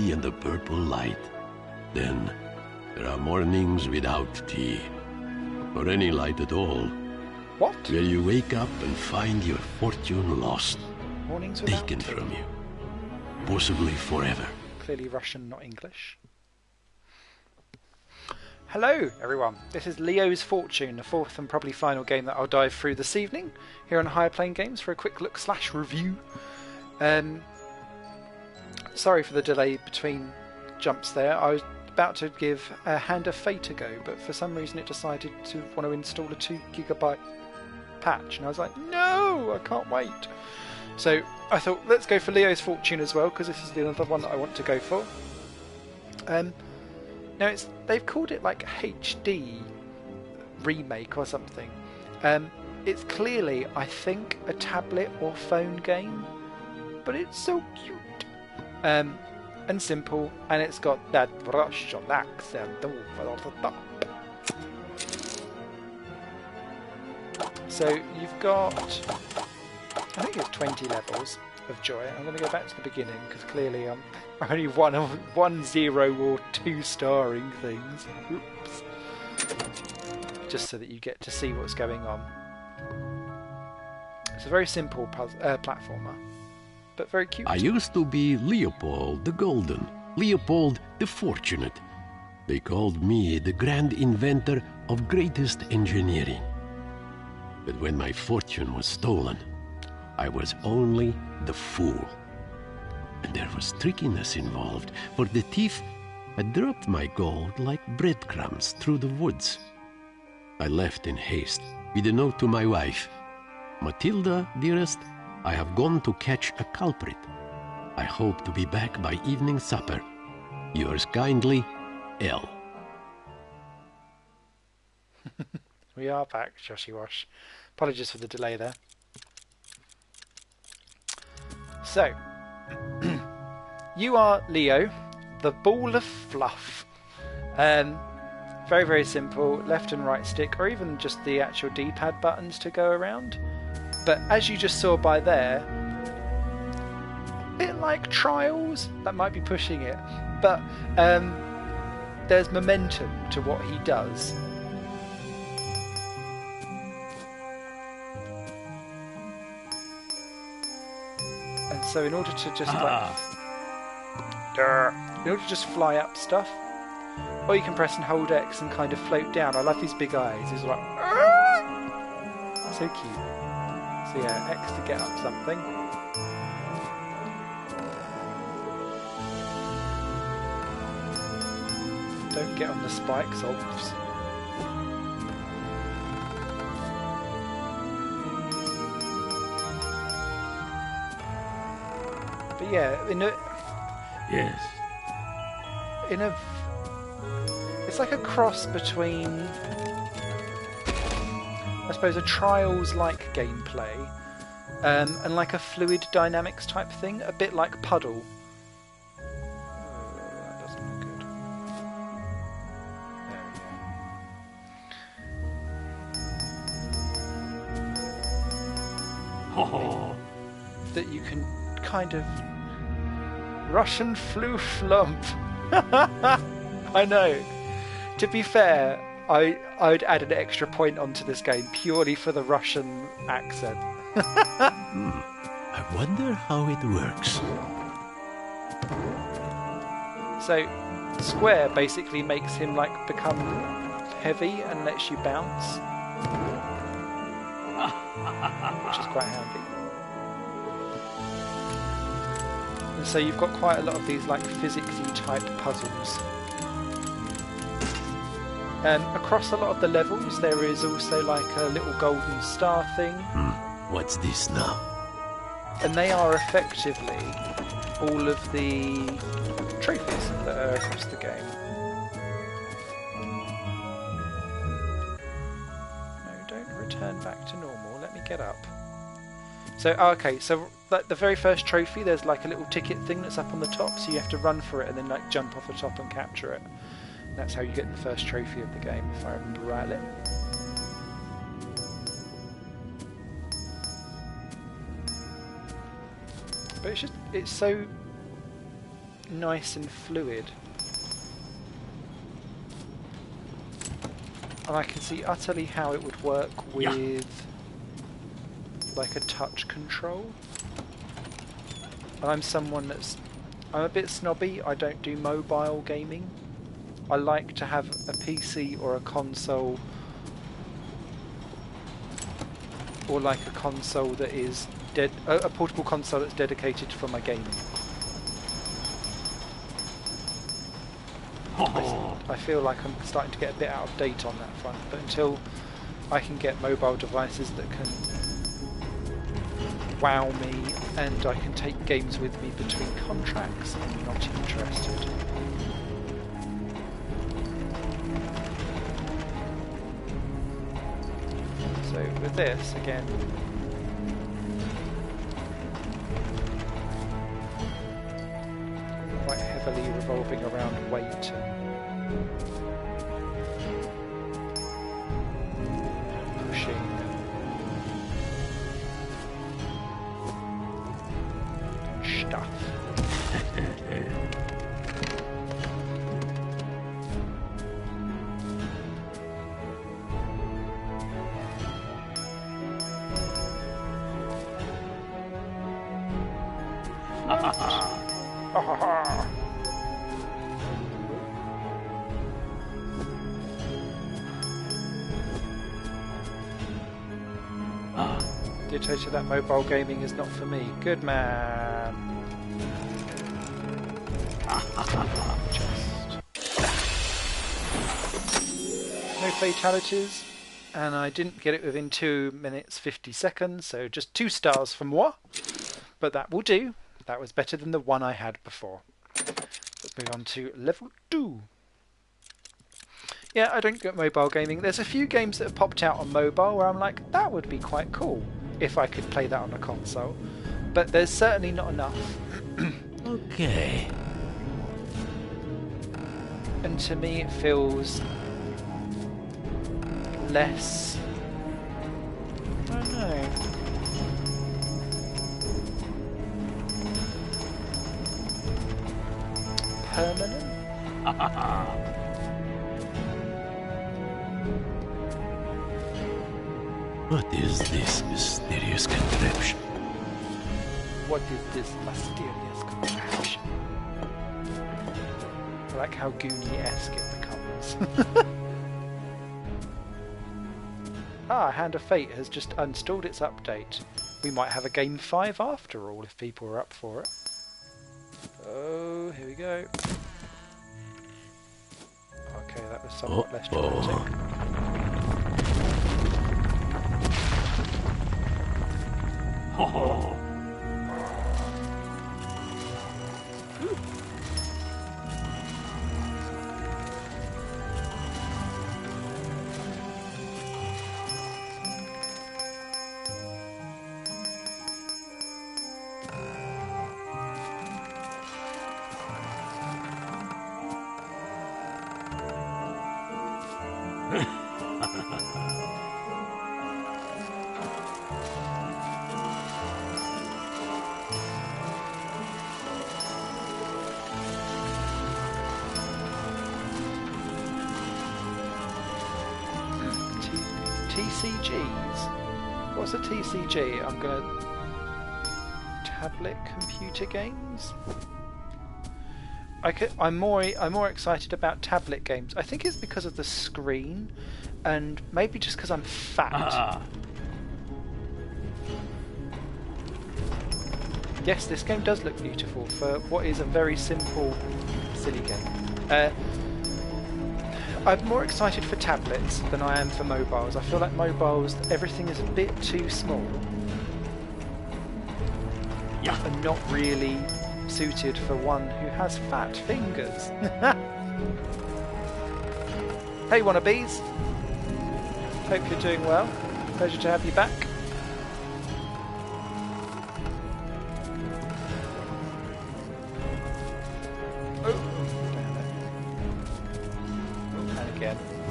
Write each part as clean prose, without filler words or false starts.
tea and the purple light. Then there are mornings without tea, or any light at all. What? Where you wake up and find your fortune lost, Mornings without taken tea. from you, possibly forever. Clearly Russian, not English. Hello everyone, this is Leo's Fortune, the fourth and probably final game that I'll dive through this evening here on Higher Plane Games for a quick look / review. Sorry for the delay between jumps there. I was about to give Hand of Fate a go, but for some reason it decided to want to install a 2 GB patch, and I was like, no, I can't wait. So I thought, let's go for Leo's Fortune as well, because this is the other one that I want to go for. Now they've called it like HD remake or something. It's clearly, I think, a tablet or phone game, but it's so cute and simple, and it's got that Russian accent over the top. So you've got, I think it's 20 levels of joy. I'm going to go back to the beginning because clearly I'm only one 0 or 2 starring things. Oops. Just so that you get to see what's going on. It's a very simple platformer, but very cute. I used to be Leopold the Golden, Leopold the Fortunate. They called me the grand inventor of greatest engineering. But when my fortune was stolen, I was only the fool. And there was trickiness involved, for the thief had dropped my gold like breadcrumbs through the woods. I left in haste with a note to my wife. Matilda, dearest, I have gone to catch a culprit. I hope to be back by evening supper. Yours kindly, L. We are back, Joshy Wash. Apologies for the delay there. So, you are Leo, the ball of fluff. Very, very simple, left and right stick, or even just the actual D-pad buttons to go around. But as you just saw by there, a bit like Trials, that might be pushing it, but there's momentum to what he does. And so in order to just fly up stuff, or you can press and hold X and kind of float down. I love these big eyes. It's like so cute. So yeah, X to get up something. Don't get on the spikes, Olps. But yeah, Yes. It's like a cross between, I suppose, a Trials-like gameplay and like a fluid dynamics type thing, a bit like Puddle. That doesn't look good. There we go. That you can kind of Russian flu flump. I know. To be fair, I'd add an extra point onto this game purely for the Russian accent. I wonder how it works. So, square basically makes him like become heavy and lets you bounce, which is quite handy. And so you've got quite a lot of these like physics-y type puzzles. Across a lot of the levels there is also like a little golden star thing. What's this now? And they are effectively all of the trophies that are across the game. No, don't return back to normal. Let me get up. So, okay, so like the very first trophy, there's like a little ticket thing that's up on the top, so you have to run for it and then like jump off the top and capture it. And that's how you get the first trophy of the game, if I remember rightly. But it's nice and fluid. And I can see utterly how it would work with like a touch control. And I'm a bit snobby, I don't do mobile gaming. I like to have a PC or a console, or like a console that is a portable console that's dedicated for my gaming. I feel like I'm starting to get a bit out of date on that front, but until I can get mobile devices that can wow me and I can take games with me between contracts, I'm not interested. So with this, again, quite heavily revolving around weight and pushing. Stuff. Dictator, that mobile gaming is not for me. Good man. No fatalities, and I didn't get it within 2 minutes 50 seconds, so just 2 stars for moi. But that will do. That was better than the one I had before. Let's move on to level 2. Yeah, I don't get mobile gaming. There's a few games that have popped out on mobile where I'm like, that would be quite cool if I could play that on a console. But there's certainly not enough. Okay. And to me it feels less... I don't know. Permanent? What is this mysterious contraption? What is this mysterious contraption? I like how Goonie-esque it becomes. Hand of Fate has just installed its update. We might have a game 5 after all if people are up for it. Oh, here we go. Okay, that was somewhat less dramatic. Oh. TCGs? What's a TCG? I'm gonna... Tablet computer games? I'm more excited about tablet games. I think it's because of the screen, and maybe just because I'm fat. Yes, this game does look beautiful for what is a very simple, silly game. I'm more excited for tablets than I am for mobiles. I feel like mobiles, everything is a bit too small. Yeah. And not really suited for one who has fat fingers. Hey wannabes! Hope you're doing well. Pleasure to have you back.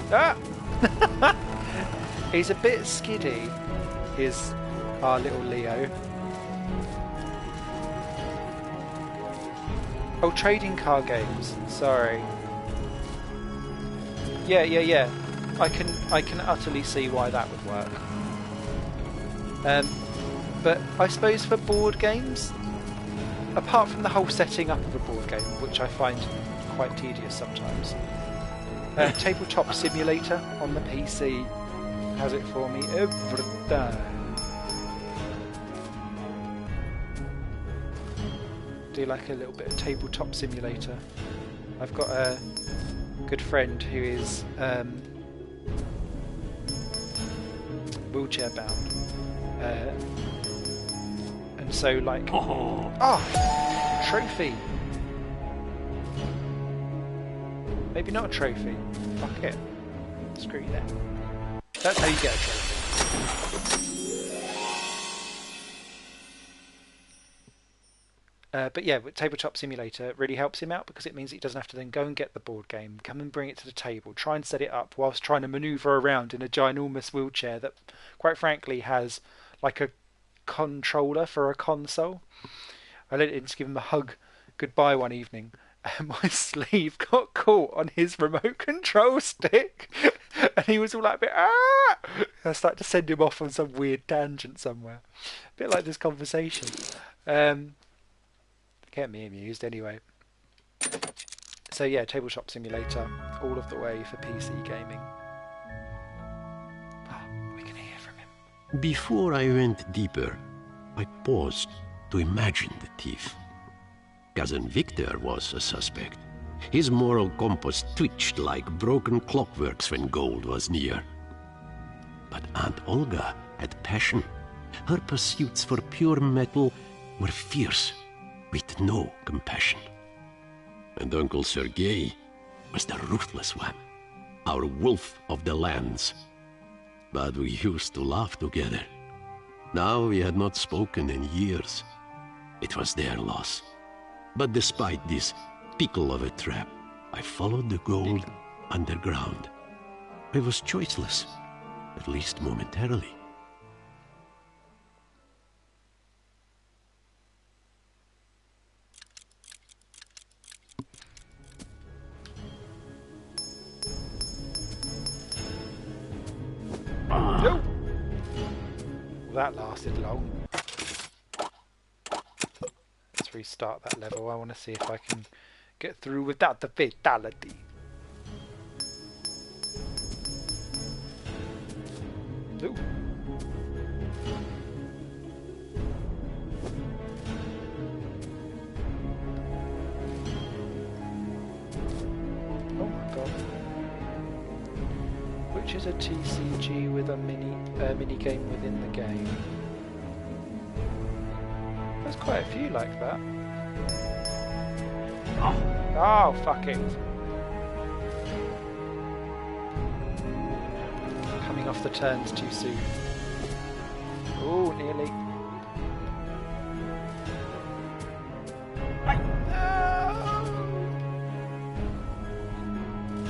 Ah! He's a bit skiddy, is our little Leo. Oh, trading card games. Sorry. Yeah. I can utterly see why that would work. But I suppose for board games, apart from the whole setting up of a board game, which I find quite tedious sometimes, Tabletop Simulator on the PC has it for me every time. Do like a little bit of Tabletop Simulator. I've got a good friend who is wheelchair bound, and so like trophy. Maybe not a trophy. Fuck it. Screw you then. That's how you get a trophy. But yeah, with Tabletop Simulator really helps him out because it means that he doesn't have to then go and get the board game, come and bring it to the table, try and set it up whilst trying to manoeuvre around in a ginormous wheelchair that, quite frankly, has like a controller for a console. I let him just give him a hug goodbye one evening, and my sleeve got caught on his remote control stick, and he was all like a bit, ah! I started to send him off on some weird tangent somewhere. A bit like this conversation. Kept me amused anyway. So yeah, Tabletop Simulator all of the way for PC gaming. Oh, we can hear from him. Before I went deeper, I paused to imagine the thief. Cousin Victor was a suspect. His moral compass twitched like broken clockworks when gold was near. But Aunt Olga had passion. Her pursuits for pure metal were fierce, with no compassion. And Uncle Sergei was the ruthless one, our wolf of the lands. But we used to laugh together. Now we had not spoken in years. It was their loss. But despite this pickle of a trap, I followed the gold underground. I was choiceless, at least momentarily. No! That lasted long. Let's restart that level. I want to see if I can get through without the fatality. Ooh. Oh my god. Which is a TCG with a mini game within the game. There's quite a few like that. Oh, fuck it. Coming off the turns too soon. Oh, nearly.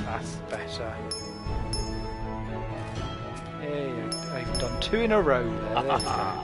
That's better. Hey, I've done two in a row there. There we go.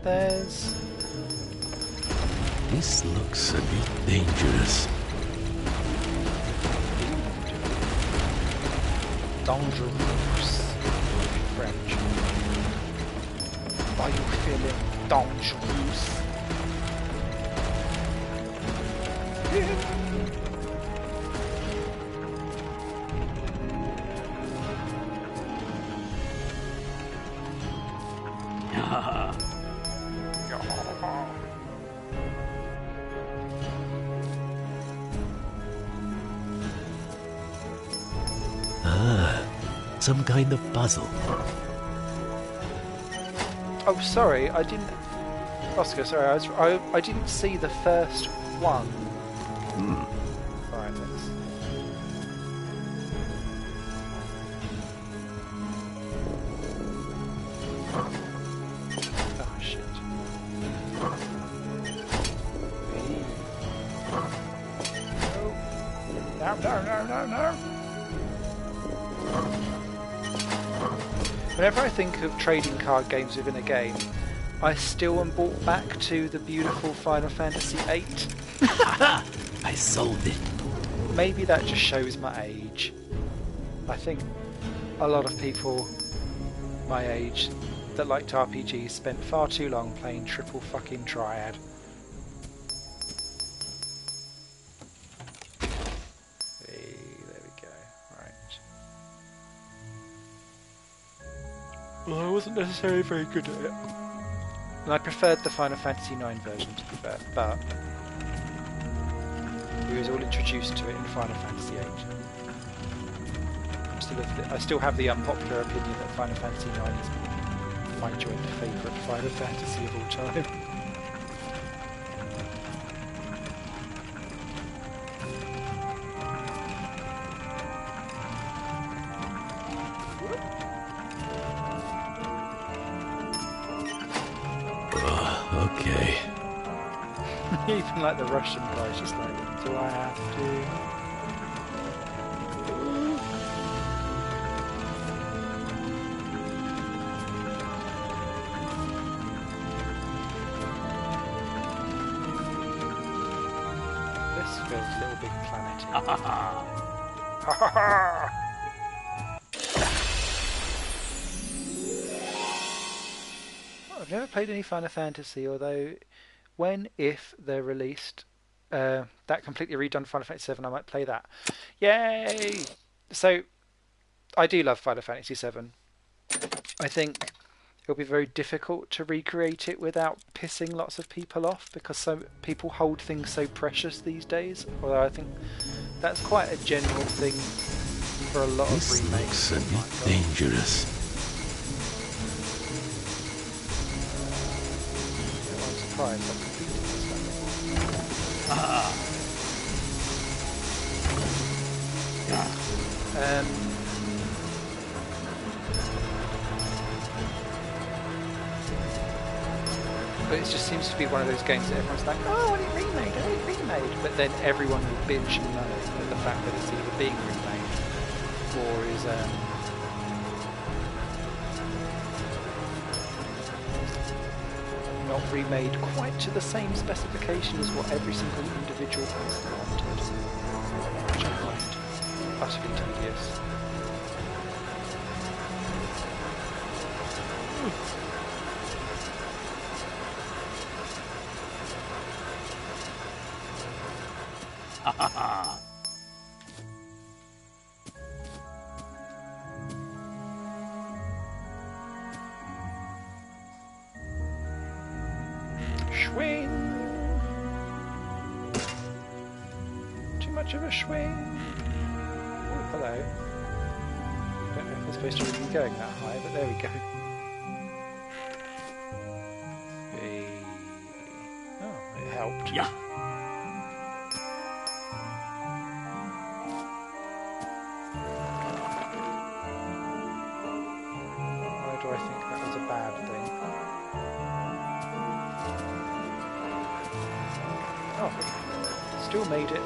There's... This looks a bit dangerous. Dangerous. French. Are you feeling dangerous? some kind of puzzle. Oh, sorry, I didn't... Oscar, sorry, I didn't see the first one. Right, let's... Oh, shit. No. Whenever I think of trading card games within a game, I still am brought back to the beautiful Final Fantasy VIII. I solved it. Maybe that just shows my age. I think a lot of people my age that liked RPGs spent far too long playing triple fucking triad. Hey, there we go. Right. Well, I wasn't necessarily very good at it. And I preferred the Final Fantasy IX version, to be fair, but we was all introduced to it in Final Fantasy VIII. I still have the unpopular opinion that Final Fantasy IX is my joint favourite Final Fantasy of all time. Okay. Even like the Russian guys, just like, do I have to? This feels a little big planety. I've never played any Final Fantasy, although if they're released, that completely redone Final Fantasy VII, I might play that. Yay! So, I do love Final Fantasy VII. I think it'll be very difficult to recreate it without pissing lots of people off, because so people hold things so precious these days. Although I think that's quite a general thing for a lot of remakes. This looks a bit dangerous. I'm surprised I've completed this one. But it just seems to be one of those games that everyone's like, oh, I want it remade. But then everyone will binge and moan at the fact that it's either being remade or is not remade quite to the same specification as what every single individual person wanted, which I find utterly tedious. Swing! Too much of a swing! Oh, hello. I don't know if I'm supposed to really be going that high, but there we go. Hey. Oh, it helped. Yeah. Why do I think that was a bad thing? Oh, still made it.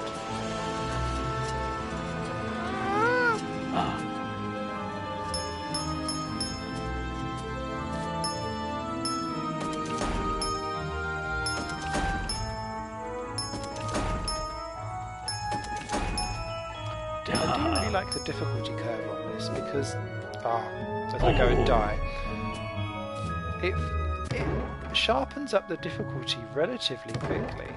I do really like the difficulty curve on this because, as I go and die, it sharpens up the difficulty relatively quickly.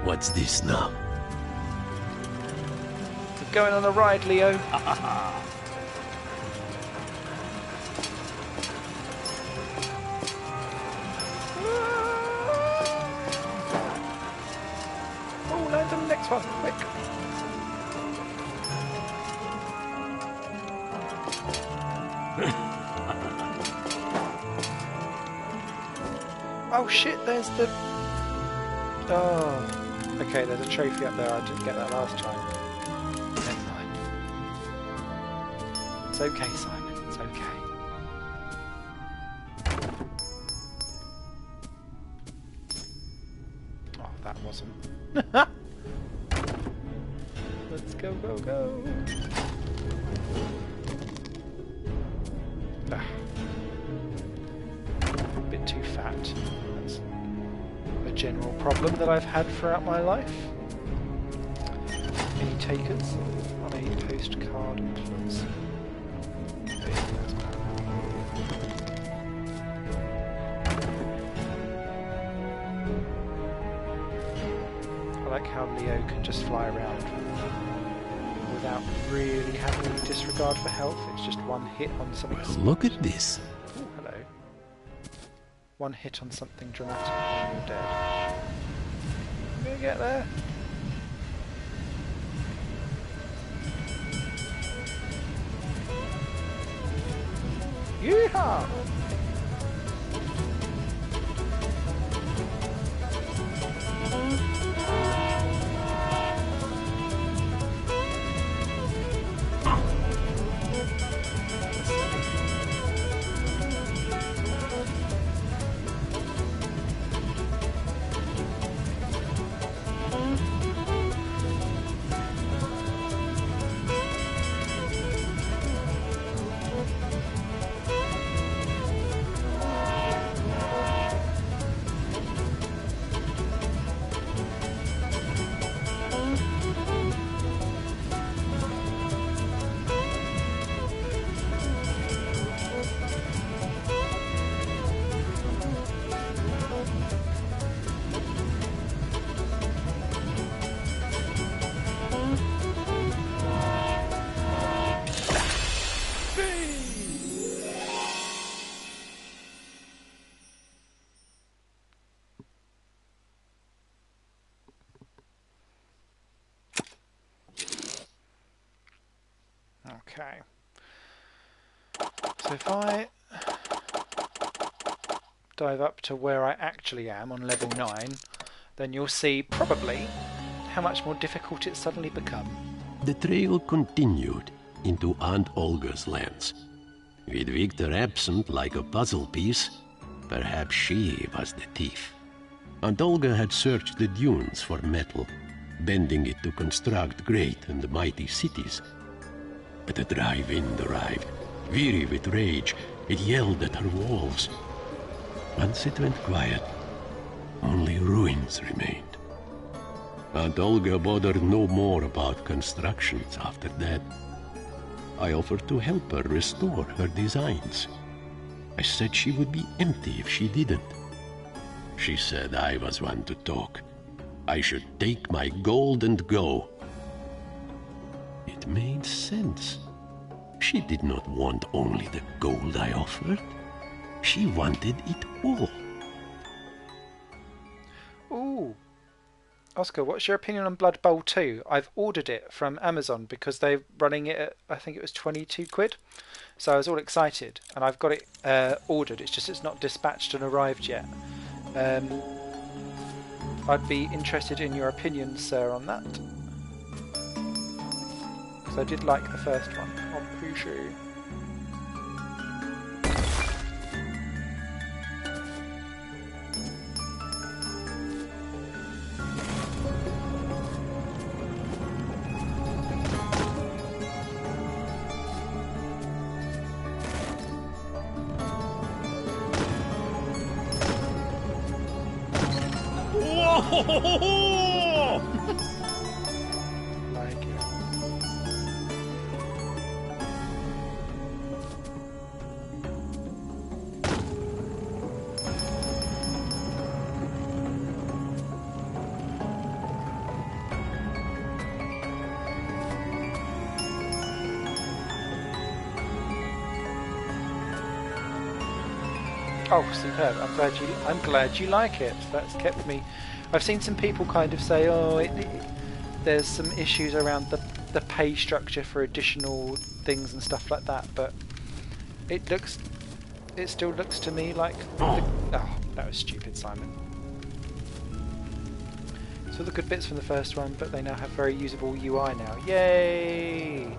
What's this now? The going on a ride, Leo. Oh, land on the next one, quick. Oh shit, there's the... Oh, okay, there's a trophy up there. I didn't get that last time. Never mind. It's okay, Simon. It's okay. Oh, that wasn't. Let's go, go, go. Ah. A bit too fat. That's a general problem that I've had throughout my life. Any takers on a postcard, please? I like how Leo can just fly around without really having any disregard for health. It's just one hit on something. Well, look at this. Oh, hello. One hit on something dramatic and you're dead. I'm gonna get there. Yeehaw! Okay. So if I dive up to where I actually am on level 9, then you'll see probably how much more difficult it's suddenly become. The trail continued into Aunt Olga's lands. With Victor absent like a puzzle piece, perhaps she was the thief. Aunt Olga had searched the dunes for metal, bending it to construct great and mighty cities. But the drive-in arrived. Weary with rage, it yelled at her walls. Once it went quiet, only ruins remained. Aunt Olga bothered no more about constructions after that. I offered to help her restore her designs. I said she would be empty if she didn't. She said I was one to talk. I should take my gold and go. It made sense. She did not want only the gold I offered. She wanted it all. Ooh. Oscar, what's your opinion on Blood Bowl 2? I've ordered it from Amazon because they're running it at, I think it was 22 quid. So I was all excited and I've got it ordered. It's just it's not dispatched and arrived yet. I'd be interested in your opinion, sir, on that. Because I did like the first one on PC. Like it. Oh, superb! I'm glad you like it. That's kept me. I've seen some people kind of say, "Oh, there's some issues around the pay structure for additional things and stuff like that," but it still looks to me like. Oh, that was stupid, Simon. So the good bits from the first one, but they now have very usable UI now. Yay!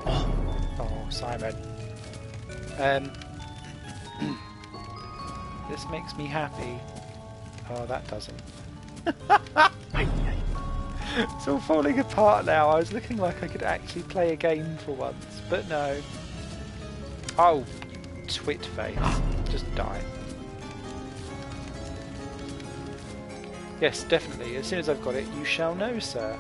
Oh, Simon. This makes me happy. Oh, that doesn't. It's all falling apart now. I was looking like I could actually play a game for once, but no. Oh, you twit face. Just die. Yes, definitely. As soon as I've got it, you shall know, sir.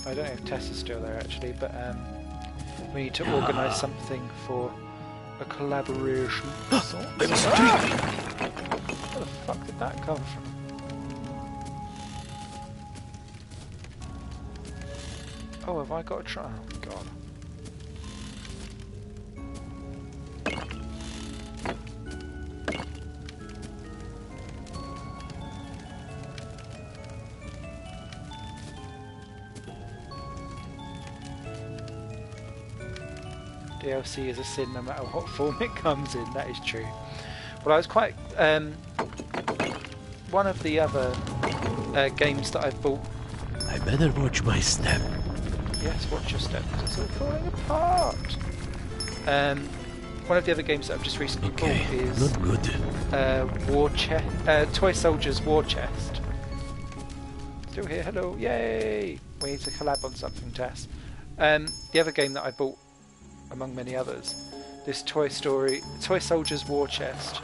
I don't know if Tess is still there actually, but we need to organise something for a collaboration. Where the fuck did that come from? Oh, have I got a try? Oh god. DLC is a sin no matter what form it comes in, that is true. Well, I was quite... one of the other games that I've bought... I better watch my step. Yes, watch your step, because it's all falling apart. One of the other games that I've just recently bought is... not good. Toy Soldiers War Chest. Still here, hello, yay! We need to collab on something, Tess. The other game that I bought, among many others, this Toy Soldiers War Chest.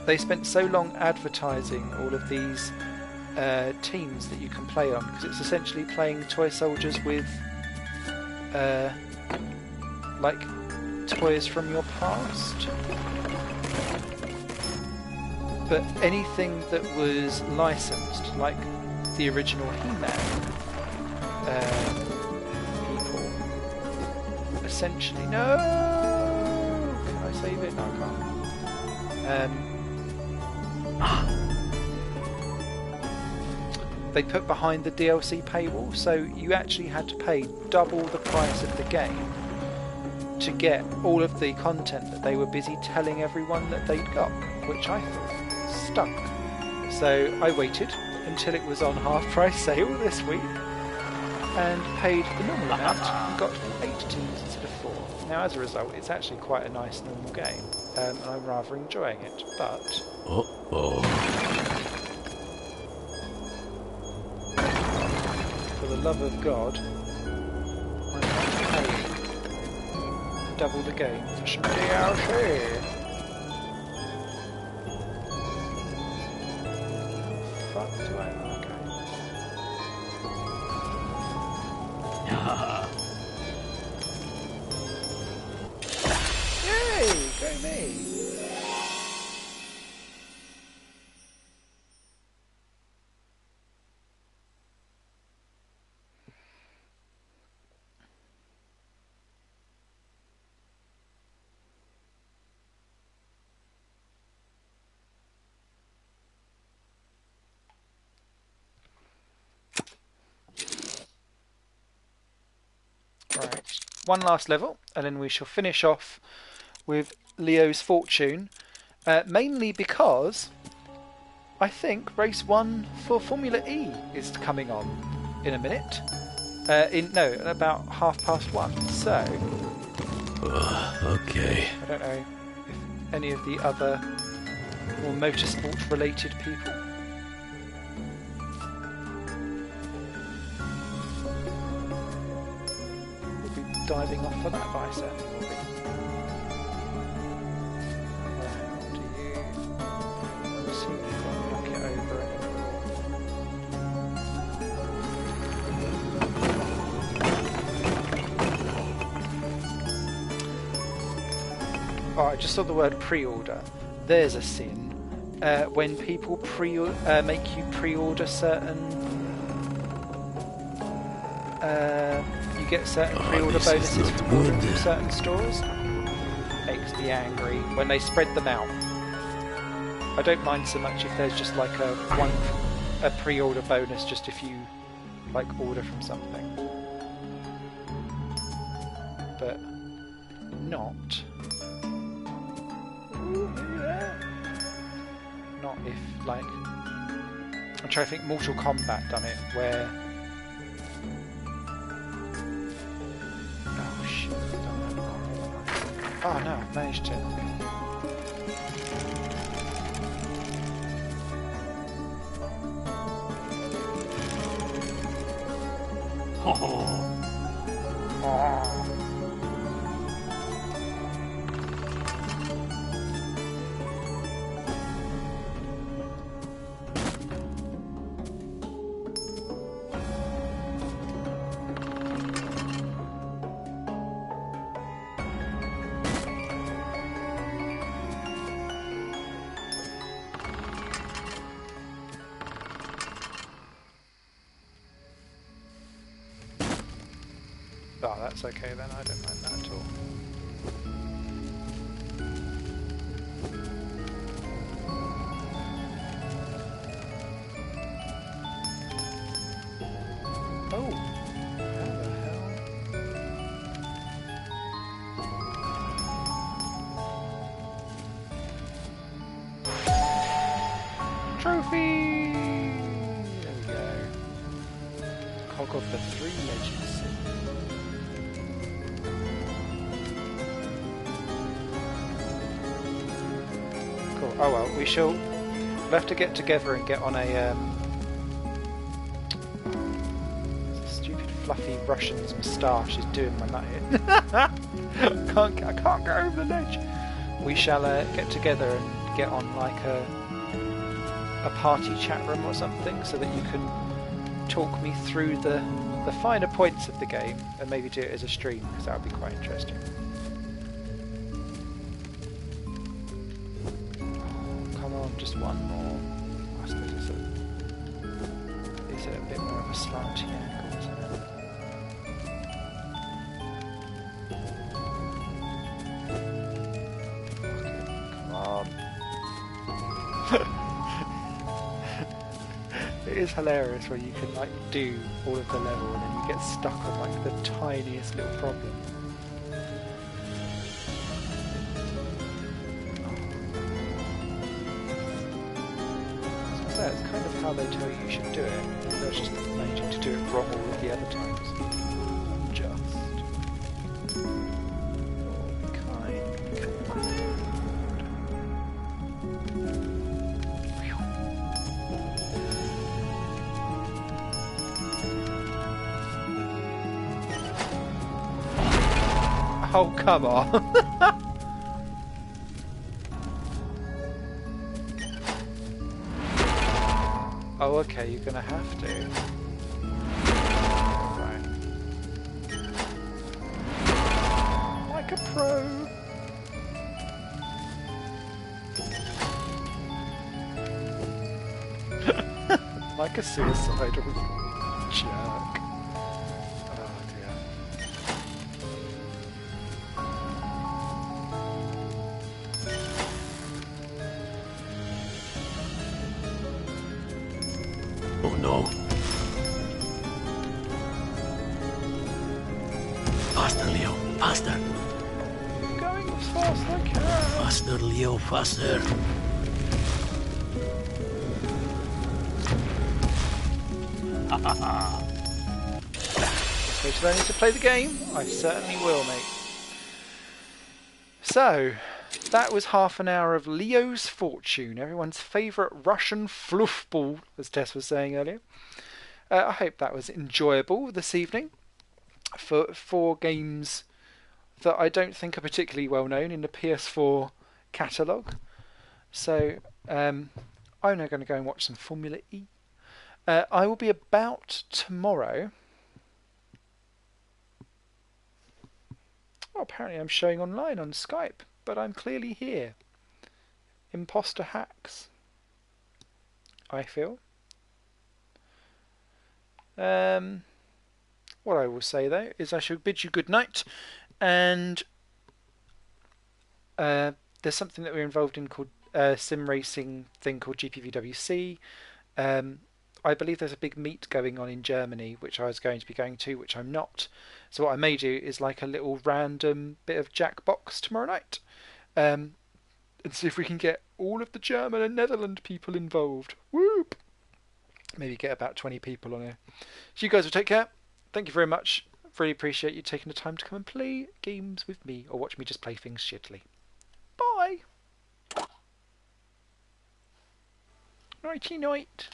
They spent so long advertising all of these teams that you can play on, because it's essentially playing toy soldiers with like toys from your past, but anything that was licensed, like the original He-Man people. Essentially, no. Can I save it? No, I can't. They put behind the DLC paywall, so you actually had to pay double the price of the game to get all of the content that they were busy telling everyone that they'd got, which I thought stunk. So I waited until it was on half-price sale this week and paid the normal amount and got 8 teams instead of 4. Now, as a result, it's actually quite a nice normal game, and I'm rather enjoying it, but... For the love of God, I can't pay double the game for some DLC. Fuck do I... Yay! Go me! Right, one last level, and then we shall finish off with Leo's fortune, mainly because I think race 1 for Formula E is coming on in a minute. In about 1:30. So, okay. I don't know if any of the other more motorsport-related people. Diving off for that bicep. Do you see if you can knock it over Oh, I just saw the word pre-order. There's a sin. when people make you pre-order certain, you get certain pre-order bonuses from ordering from certain stores. Makes me angry when they spread them out. I don't mind so much if there's just like a pre-order bonus just if you like order from something, but not if like I'm trying to think. Mortal Kombat done it where oh shit, I've done that. Oh no, I've managed to. Oh, that's okay then, I don't mind that at all. Oh, how the hell? Trophy! There we go. Cog of the 3 Legends. Oh well, we'll have to get together and get on a stupid fluffy Russian's moustache is doing my nut in. I can't go over the ledge. We shall get together and get on like a party chat room or something so that you can talk me through the finer points of the game and maybe do it as a stream, because that would be quite interesting. Just one more. I suppose it's a bit more of a slanty angle, isn't it? Come on. It is hilarious where you can like do all of the level and then you get stuck on like the tiniest little problem. That's kind of how they tell you should do it. They're just managing to do it wrong all of the other times. Just. Oh, be kind. Oh, come on. Oh, okay, you're gonna have to. Right. Like a pro. Like a suicidal jerk. Oh dear. Oh no. Faster, Leo, faster. I'm going as fast as I can. Faster, Leo, faster. So do I need to play the game? I certainly will, mate. So, that was half an hour of Leo's Fortune, everyone's favourite Russian fluffball, as Tess was saying earlier. I hope that was enjoyable this evening for 4 games that I don't think are particularly well known in the PS4 catalogue. So, I'm now going to go and watch some Formula E. I will be about tomorrow. Oh, apparently I'm showing online on Skype, but I'm clearly here. Imposter hacks. I feel. What I will say though is I shall bid you good night, and there's something that we're involved in called sim racing thing called GPVWC. Um, I believe there's a big meet going on in Germany, which I was going to be going to, which I'm not. So what I may do is like a little random bit of Jackbox tomorrow night, and see if we can get all of the German and Netherlands people involved. Whoop! Maybe get about 20 people on here. So you guys will take care. Thank you very much. Really appreciate you taking the time to come and play games with me or watch me just play things shittily. Bye! Nighty night.